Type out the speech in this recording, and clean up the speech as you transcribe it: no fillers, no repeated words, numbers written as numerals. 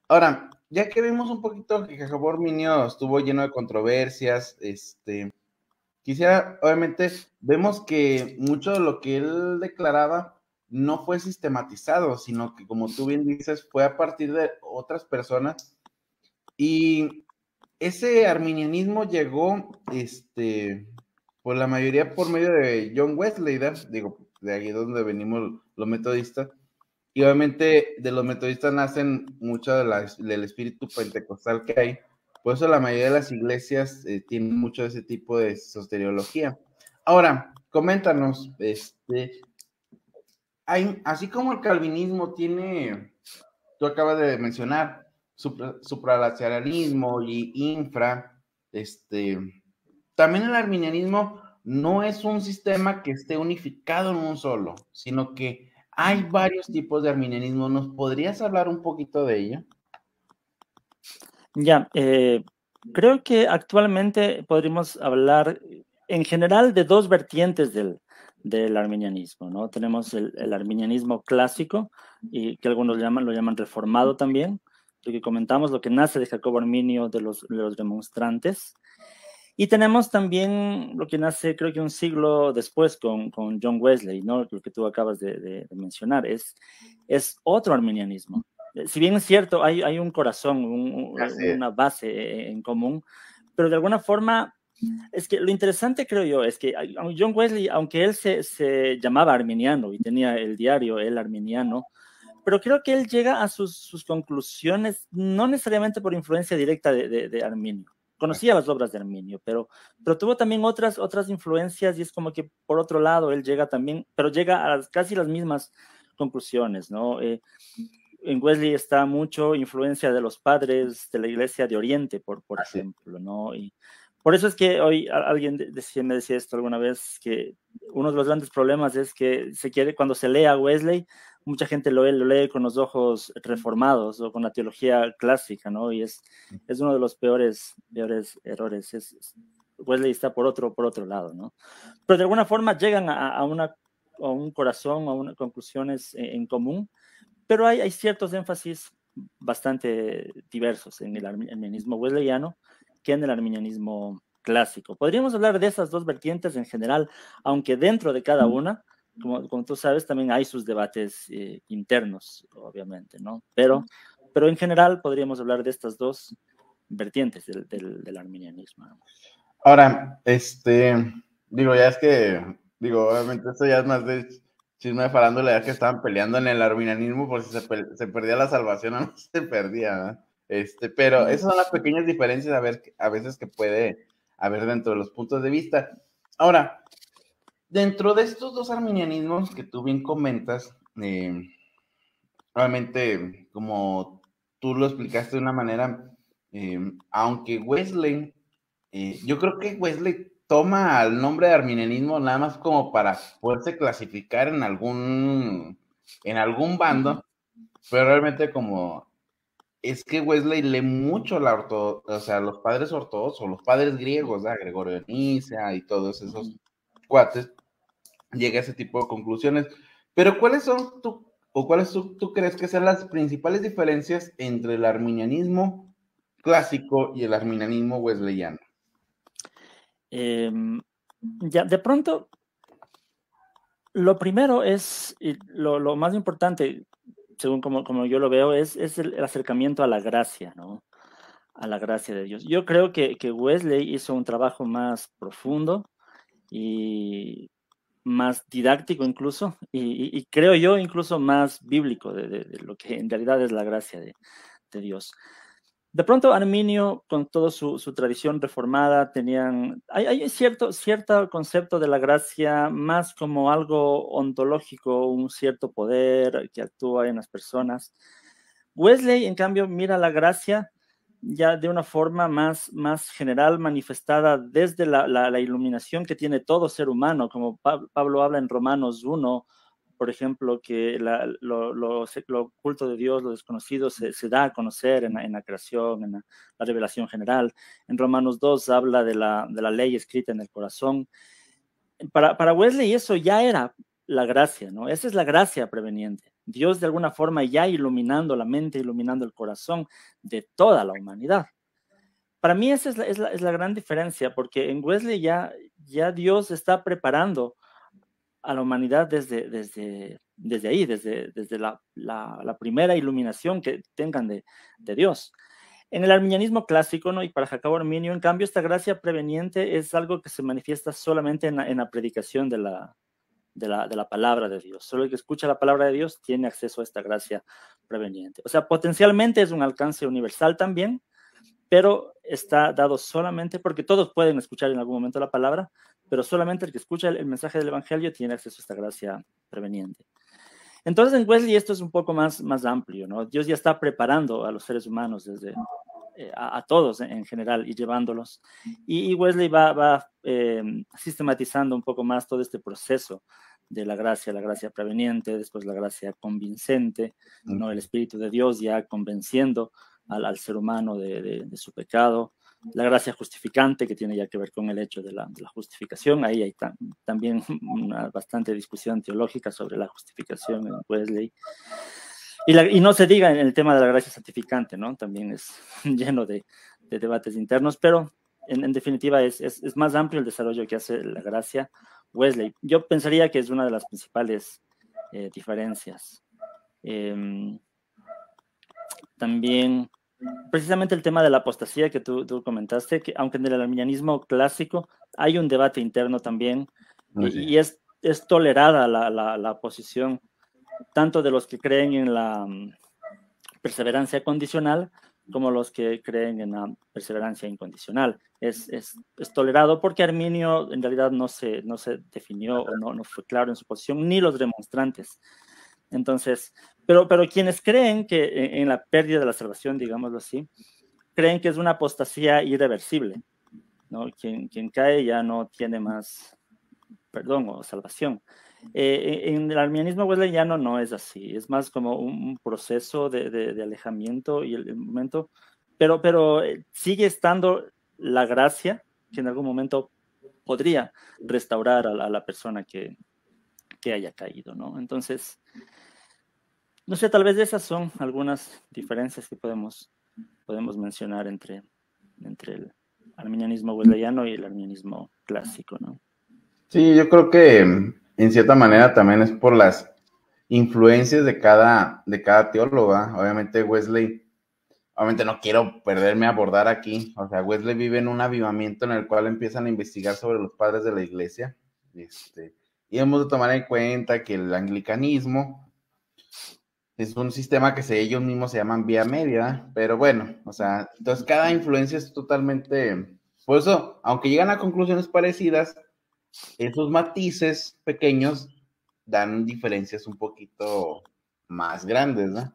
Ahora, ya que vimos un poquito que Jacobo Arminio estuvo lleno de controversias, quisiera, obviamente, vemos que mucho de lo que él declaraba no fue sistematizado, sino que, como tú bien dices, fue a partir de otras personas. Y ese arminianismo llegó, por la mayoría por medio de John Wesley, digo, de ahí donde venimos los metodistas. Y obviamente de los metodistas nacen mucho del espíritu pentecostal que hay. Por eso la mayoría de las iglesias tienen mucho de ese tipo de soteriología. Ahora, coméntanos, así como el calvinismo tiene, tú acabas de mencionar, supralateralismo y infra, también el arminianismo no es un sistema que esté unificado en un solo, sino que hay varios tipos de arminianismo. ¿Nos podrías hablar un poquito de ello? Ya, creo que actualmente podríamos hablar en general de dos vertientes del arminianismo, ¿no? Tenemos el arminianismo clásico, y que algunos lo llaman reformado también, lo que comentamos, lo que nace de Jacobo Arminio de los remonstrantes. Y tenemos también lo que nace, creo que un siglo después con John Wesley, ¿no? Lo que tú acabas de mencionar, es otro arminianismo. Si bien es cierto, hay un corazón, Así es. una base en común, pero de alguna forma, es que lo interesante creo yo es que John Wesley, aunque él se llamaba arminiano y tenía el diario El Arminiano, pero creo que él llega a sus conclusiones no necesariamente por influencia directa de Arminio. Conocía las obras de Arminio, pero tuvo también otras influencias, y es como que por otro lado él llega también, pero llega a casi las mismas conclusiones, ¿no? En Wesley está mucho influencia de los padres de la Iglesia de Oriente, por Así es. ejemplo, ¿no? Y por eso es que hoy alguien me decía esto alguna vez, que uno de los grandes problemas es que cuando se lee a Wesley, mucha gente lo lee con los ojos reformados o con la teología clásica, ¿no? Y es uno de los peores errores. Wesley está por otro lado, ¿no? Pero de alguna forma llegan a un corazón, a unas conclusiones en común, pero hay ciertos énfasis bastante diversos en el arminianismo wesleyano que en el arminianismo clásico. Podríamos hablar de esas dos vertientes en general, aunque dentro de cada una, como tú sabes, también hay sus debates internos, obviamente, ¿no? Pero en general podríamos hablar de estas dos vertientes del arminianismo, ¿no? Ahora, digo, ya es que, digo, obviamente esto ya es más de chisme de farándula, ya que estaban peleando en el arminianismo por si se perdía la salvación o no se perdía, ¿no? Pero esas son las pequeñas diferencias a veces que puede haber dentro de los puntos de vista. Ahora, dentro de estos dos arminianismos que tú bien comentas, obviamente, como tú lo explicaste de una manera, aunque Wesley, yo creo que Wesley toma el nombre de arminianismo nada más como para poderse clasificar en algún bando, pero realmente como es que Wesley lee mucho o sea, los padres ortodoxos, los padres griegos, Gregorio de Niza y todos esos cuates, llega a ese tipo de conclusiones. Pero ¿cuáles son tú crees que sean las principales diferencias entre el arminianismo clásico y el arminianismo wesleyano? Ya, de pronto, lo primero es, y lo más importante, según como yo lo veo, es el acercamiento a la gracia, ¿no? A la gracia de Dios. Yo creo que Wesley hizo un trabajo más profundo y más didáctico incluso, y creo yo incluso más bíblico de lo que en realidad es la gracia de Dios. De pronto Arminio, con toda su tradición reformada, hay cierto concepto de la gracia más como algo ontológico, un cierto poder que actúa en las personas. Wesley, en cambio, mira la gracia ya de una forma más general, manifestada desde la iluminación que tiene todo ser humano, como Pablo habla en Romanos 1, por ejemplo, que lo oculto de Dios, lo desconocido, se da a conocer en la creación, en la revelación general. En Romanos 2 habla de la ley escrita en el corazón. Para Wesley eso ya era la gracia, ¿no? Esa es la gracia preveniente. Dios de alguna forma ya iluminando la mente, iluminando el corazón de toda la humanidad. Para mí esa es la gran diferencia, porque en Wesley ya Dios está preparando a la humanidad desde ahí, desde la primera iluminación que tengan de Dios. En el arminianismo clásico, ¿no? Y para Jacobo Arminio, en cambio, esta gracia preveniente es algo que se manifiesta solamente en la predicación de la palabra de Dios. Solo el que escucha la palabra de Dios tiene acceso a esta gracia preveniente. O sea, potencialmente es un alcance universal también, pero está dado solamente porque todos pueden escuchar en algún momento la palabra, pero solamente el que escucha el mensaje del Evangelio tiene acceso a esta gracia preveniente. Entonces en Wesley esto es un poco más amplio, ¿no? Dios ya está preparando a los seres humanos desde a todos en general y llevándolos. Y Wesley va sistematizando un poco más todo este proceso de la gracia preveniente, después la gracia convincente, ¿no? El Espíritu de Dios ya convenciendo al ser humano de su pecado, la gracia justificante, que tiene ya que ver con el hecho de la justificación. Ahí hay también una bastante discusión teológica sobre la justificación en Wesley. Y no se diga en el tema de la gracia santificante, ¿no? También es lleno de debates internos, pero en definitiva es más amplio el desarrollo que hace la gracia Wesley. Yo pensaría que es una de las principales diferencias. También, precisamente el tema de la apostasía que tú comentaste, que aunque en el arminianismo clásico hay un debate interno también, y es tolerada la posición tanto de los que creen en la perseverancia condicional como los que creen en la perseverancia incondicional. Es tolerado porque Arminio en realidad no se definió o no fue claro en su posición, ni los demonstrantes. Entonces, pero quienes creen que en la pérdida de la salvación, digámoslo así, creen que es una apostasía irreversible, ¿no? Quien cae ya no tiene más perdón o salvación. En el arminianismo wesleyano no es así, es más como un proceso de alejamiento y el momento, pero sigue estando la gracia que en algún momento podría restaurar a la persona que haya caído, ¿no? Entonces, no sé, tal vez esas son algunas diferencias que podemos mencionar entre el arminianismo wesleyano y el arminianismo clásico, ¿no? Sí, yo creo que en cierta manera también es por las influencias de cada teólogo. Obviamente Wesley, obviamente no quiero perderme a abordar aquí, o sea, Wesley vive en un avivamiento en el cual empiezan a investigar sobre los padres de la iglesia, y hemos de tomar en cuenta que el anglicanismo es un sistema que ellos mismos se llaman vía media, pero bueno, o sea, entonces cada influencia es totalmente, por eso, aunque llegan a conclusiones parecidas, esos matices pequeños dan diferencias un poquito más grandes, ¿no?